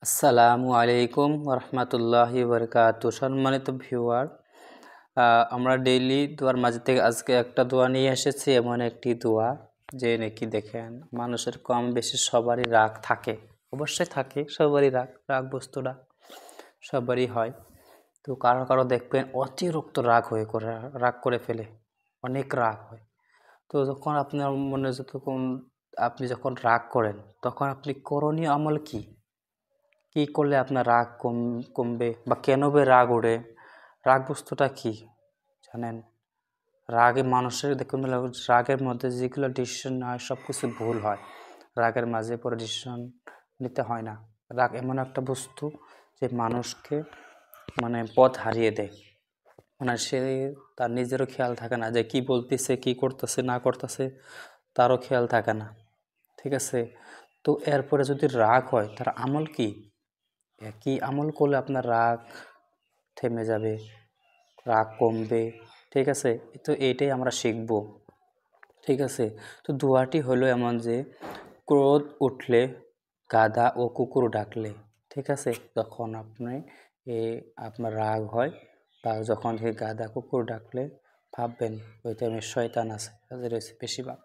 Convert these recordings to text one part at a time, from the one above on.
আসসালামু আলাইকুম রহমতুল্লাহি বারকাতু। সম্মানিত ভিউয়ার, আমরা ডেইলি দোয়ার মাঝে থেকে আজকে একটা দোয়া নিয়ে এসেছি। এমন একটি দোয়া যে নাকি দেখেন, মানুষের কম বেশি সবারই রাগ থাকে, অবশ্যই থাকে, সবারই রাগ রাগ বস্তুটা সবারই হয়। তো কারো কারো দেখবেন অতিরিক্ত রাগ করে ফেলে, অনেক রাগ হয়। তো যখন আপনার মনে আপনি যখন রাগ করেন, তখন আপনি করণীয় আমল কি কি করলে আপনার রাগ কমবে বা কেন বে রাগ ওঠে? রাগ বস্তুটা কি জানেন? রাগে মানুষের দেখুন, রাগের মধ্যে যেগুলো ডিসিশন নেওয়া হয় সব কিছু ভুল হয়। রাগের মাঝে পরে ডিসিশন নিতে হয় না। রাগ এমন একটা বস্তু যে মানুষকে পথ হারিয়ে দেয়। সে তার নিজেরও খেয়াল থাকে না যে কি বলতেছে, কি করতেছে না করতেছে, তারও খেয়াল থাকে না। ঠিক আছে? তো এরপরে যদি রাগ হয়, তার আমল কি? কি আমল করলে আপনার রাগ থেমে যাবে, রাগ কমবে? ঠিক আছে, তো এইটাই আমরা শিখব। ঠিক আছে, তো দোয়াটি হলো এমন যে, ক্রোধ উঠলে গাধা ও কুকুর ডাকলে। ঠিক আছে, যখন আপনার রাগ হয় বা যখন সেই গাধা কুকুর ডাকলে ভাববেন ওই টাইমে শয়তান আছে, তাদের রয়েছে বেশিরভাগ।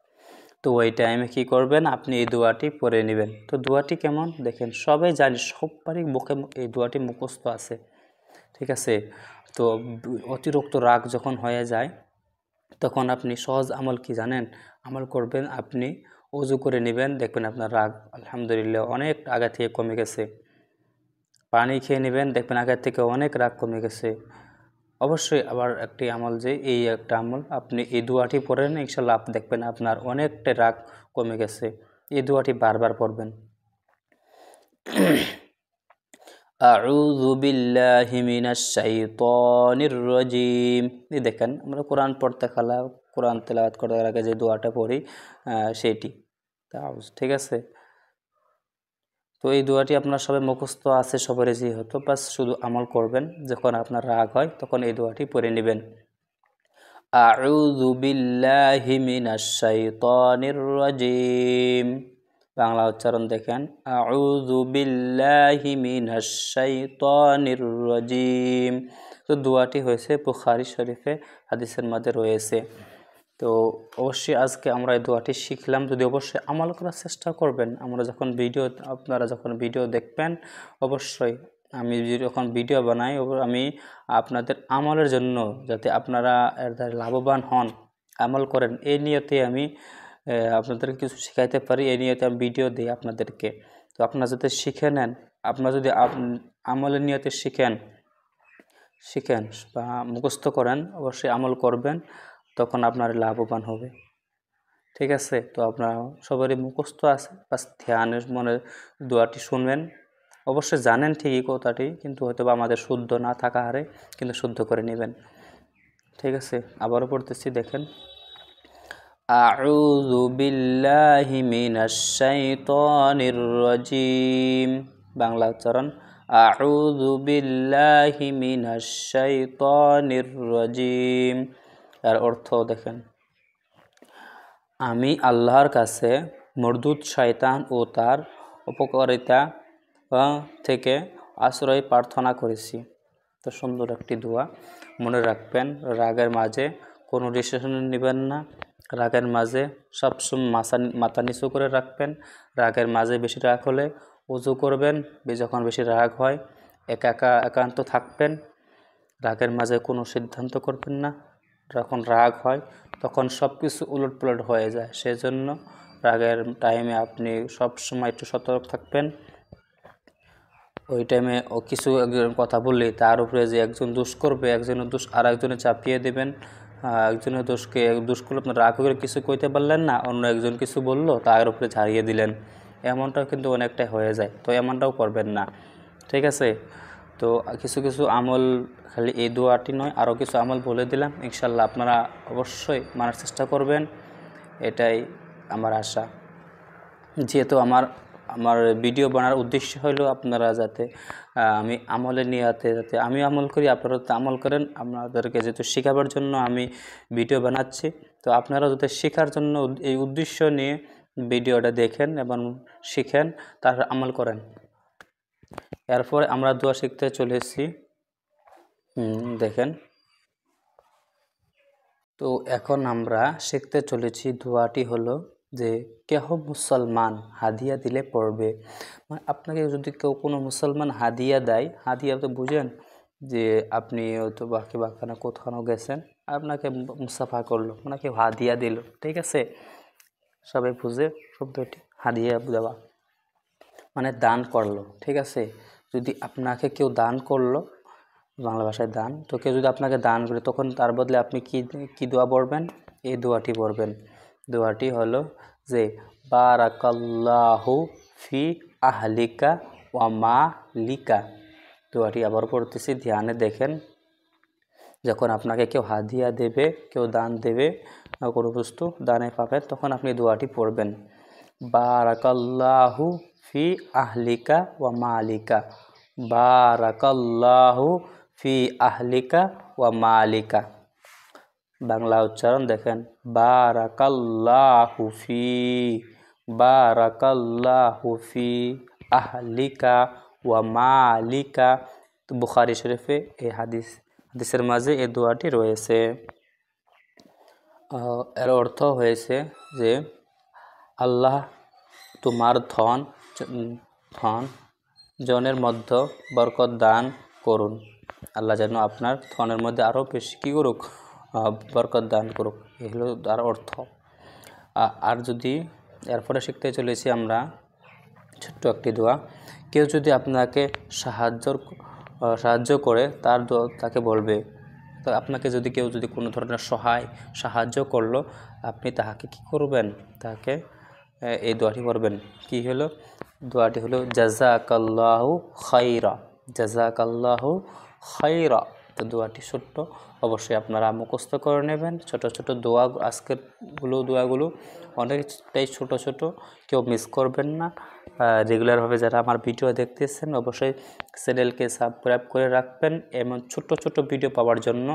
তো ওই টাইমে কী করবেন, আপনি এই দোয়াটি পড়ে নেবেন। তো দোয়াটি কেমন দেখেন, সবাই জানি, সবারই মুখে এই দোয়াটি মুখস্থ আছে। ঠিক আছে, তো অতিরিক্ত রাগ যখন হয়ে যায়, তখন আপনি সহজ আমল কি জানেন? আমল করবেন, আপনি অজু করে নেবেন, দেখবেন আপনার রাগ আলহামদুলিল্লাহ অনেক আগে থেকে কমে গেছে। পানি খেয়ে নেবেন, দেখবেন আগের থেকে অনেক রাগ কমে গেছে। অবশ্যই আবার একটি আমল, যে এই একটা আমল আপনি এই দোয়াটি পড়েন, ইনশাল্লাহ আপনি দেখবেন আপনার অনেকটা রাগ কমে গেছে। এই দোয়াটি বারবার পড়বেন। আউযু বিল্লাহি মিনাশ শাইতানির রাজিম। এই দেখেন, আমরা কোরআন পড়তে খালা, কোরআন তেলাওয়াত করার আগে যে দোয়াটা পড়ি, সেটি। ঠিক আছে, তো এই দোয়াটি আপনার সবাই মুখস্থ আছে সবারই, যেহেতু বাস শুধু আমল করবেন। যখন আপনার রাগ হয় তখন এই দোয়াটি পড়ে নেবেন। আউযু বিল্লাহি মিনাশ শাইতানির রাজিম। বাংলা উচ্চারণ দেখেন, আউযু বিল্লাহি মিনাশ শাইতানির রাজিম। তো দোয়াটি হয়েছে বুখারী শরীফে, হাদিসের মধ্যে রয়েছে। তো অবশ্যই আজকে আমরা এই দোয়াটি শিখলাম, যদি অবশ্যই আমল করার চেষ্টা করবেন। আপনারা যখন ভিডিও দেখবেন, অবশ্যই আমি যখন ভিডিও বানাই, আমি আপনাদের আমলের জন্য, যাতে আপনারা এর দ্বারা লাভবান হন, আমল করেন, এই নিয়তে আমি আপনাদেরকে কিছু শেখাইতে পারি, এই নিয়তে আমি ভিডিও দিই আপনাদেরকে। তো আপনারা যাতে শিখে নেন, আপনারা যদি আমলের নিয়তে শিখেন বা মুখস্থ করেন, অবশ্যই আমল করবেন, তখন আপনার লাভবান হবে। ঠিক আছে, তো আপনারা সবারই মুখস্থ আছে, বাস ধ্যানের মনে দোয়াটি শুনবেন। অবশ্যই জানেন ঠিকই কথাটি, কিন্তু হয়তো বা আমাদের শুদ্ধ না থাকা হারে কিন্তু শুদ্ধ করে নেবেন। ঠিক আছে, আবারও পড়তেছি, দেখেন। আউযু বিল্লাহি মিনাশ শাইতানির রাজিম। বাংলা উচ্চারণ, আউযু বিল্লাহি মিনাশ শাইতানির রাজিম। এর অর্থ দেখেন, আমি আল্লাহর কাছে মরদুদ শয়তান ও তার উপকারিতা থেকে আশ্রয় প্রার্থনা করেছি। তো সুন্দর একটি দোয়া, মনে রাখবেন। রাগের মাঝে কোনো ডিসিশন নেবেন না। রাগের মাঝে সবসময় মাথা নিচু করে রাখবেন। রাগের মাঝে বেশি রাগ হলে উজু করবেন। যখন বেশি রাগ হয়, একান্ত থাকবেন। রাগের মাঝে কোনো সিদ্ধান্ত করবেন না। যখন রাগ হয় তখন সব কিছু উলটপালট হয়ে যায়। সেজন্য রাগের টাইমে আপনি সব সময় একটু সতর্ক থাকবেন। ওই টাইমে কিছু একজন কথা বললে তার উপরে যে একজন দোষ করবে, একজনের দোষ আর একজনে চাপিয়ে দেবেন। একজনের দোষ করলে আপনার রাগ করে কিছু কইতে পারলেন না, অন্য একজন কিছু বললো, তার উপরে ঝাড়িয়ে দিলেন। এমনটাও কিন্তু অনেকটাই হয়ে যায়, তো এমনটাও করবেন না। ঠিক আছে, তো কিছু কিছু আমল, খালি এই দোয়াটি নয়, আরও কিছু আমল বলে দিলাম, ইনশাল্লাহ আপনারা অবশ্যই মানার চেষ্টা করবেন, এটাই আমার আশা। যেহেতু আমার ভিডিও বানার উদ্দেশ্য হলো আপনারা যাতে আমি আমলের নিয়াতে যাতে আমি আমল করি, আপনারা যাতে আমল করেন। আপনাদেরকে যেহেতু শেখাবার জন্য আমি ভিডিও বানাচ্ছি, তো আপনারা যাতে শেখার জন্য এই উদ্দেশ্য নিয়ে ভিডিওটা দেখেন এবং শিখেন, তারপর আমল করেন। এরপরে আমরা দোয়া শিখতে চলেছি। দেখেন, তো এখন আমরা শিখতে চলেছি দোয়াটি হলো যে কেহ মুসলমান হাদিয়া দিলে পড়বে। মানে আপনাকে যদি কেউ কোনো মুসলমান হাদিয়া দেয়, হাদিয়া তো বুঝেন যে আপনি হয়তো বাকি বাখানা কোথাও গেছেন, আপনাকে মুসাফা করলো, মানে কেউ হাদিয়া দিল, ঠিক আছে, সবাই বুঝে শব্দটি হাদিয়া দেওয়া মানে দান করলো, ঠিক আছে। যদি আপনাকে কেউ দান করলো, বাংলা ভাষায় দান, তো কেউ যদি আপনাকে দান করে তখন তার বদলে আপনি কি দোয়া পড়বেন? এই দোয়াটি পড়বেন। দোয়াটি হলো যে বারাকাল্লাহু ফি আহলিকা ওয়া মালিকা। দোয়াটি আবার পড়তেছি, ধ্যানে দেখেন। যখন আপনাকে কেউ হাদিয়া দেবে, কেউ দান দেবে, কোনো বস্তু দানে পাবেন, তখন আপনি দোয়াটি পড়বেন, বারাকাল্লাহু ফি আহলিকা ওয়া মালিকা, বারাকাল্লাহু ফি আহলিকা ওয়া মালিকা। বাংলা উচ্চারণ দেখেন, বারাকাল্লাহু ফি আহলিকা ওয়া মালিকা। তো বুখারী শরীফে এই হাদিসের মাঝে এই দোয়াটি রয়েছে। এর অর্থ হয়েছে যে আল্লাহ তোমার ধন জনের মধ্যে বরকত দান করুন। আল্লাহ যেন আপনার ধনের মধ্যে আরও বেশি কী করুক, বরকত দান করুক, এই হলো তার অর্থ। আর যদি এরপরে শিখতে চলেছি আমরা ছোট্ট একটি দোয়া। কেউ যদি আপনাকে সাহায্য করে, তাকে বলবে, তো আপনাকে যদি কেউ যদি কোনো ধরনের সাহায্য করলো, আপনি তাহাকে কি করবেন? তাকে এই দোয়াটি পড়বেন। কি হলো? দোয়াটি হলো জাযাকাল্লাহু খাইরা, জাযাকাল্লাহু খাইরা। তো দোয়াটি ছোট্ট, অবশ্যই আপনারা মুখস্থ করে নেবেন। ছোট ছোট দোয়া, আজকের দোয়াগুলো অনেকটাই ছোট ছোট, কেউ মিস করবেন না। রেগুলারভাবে যারা আমার ভিডিও দেখতেছেন, অবশ্যই চ্যানেলকে সাবস্ক্রাইব করে রাখবেন। এমন ছোট ছোট ভিডিও পাওয়ার জন্য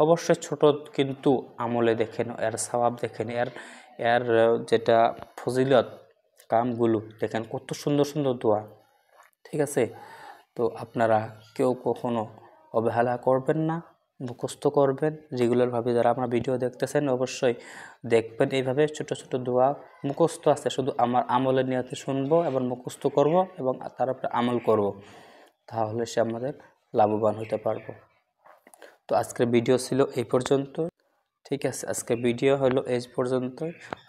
অবশ্যই ছোট কিন্তু আমলে দেখেন, এর সওয়াব দেখেন, এর যেটা ফজিলত কামগুলো দেখেন, কত সুন্দর সুন্দর দোয়া, ঠিক আছে। তো আপনারা কেউ কখনো অবহেলা করবেন না, মুখস্থ করবেন। রেগুলারভাবে যারা আমার ভিডিও দেখতেছেন অবশ্যই দেখবেন, এইভাবে ছোট ছোট দোয়া মুখস্থ আছে, শুধু আমার আমলের নিয়তে শুনবো এবং মুখস্থ করব এবং তার উপরে আমল করব, তাহলে সে আমাদের লাভবান হতে পারবো। তো আজকের ভিডিও ছিল এই পর্যন্ত, ঠিক আছে। আজকের ভিডিও হলো এই পর্যন্ত।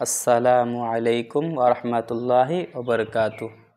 আসসালামু আলাইকুম ওয়া রাহমাতুল্লাহি ওয়া বারাকাতুহু।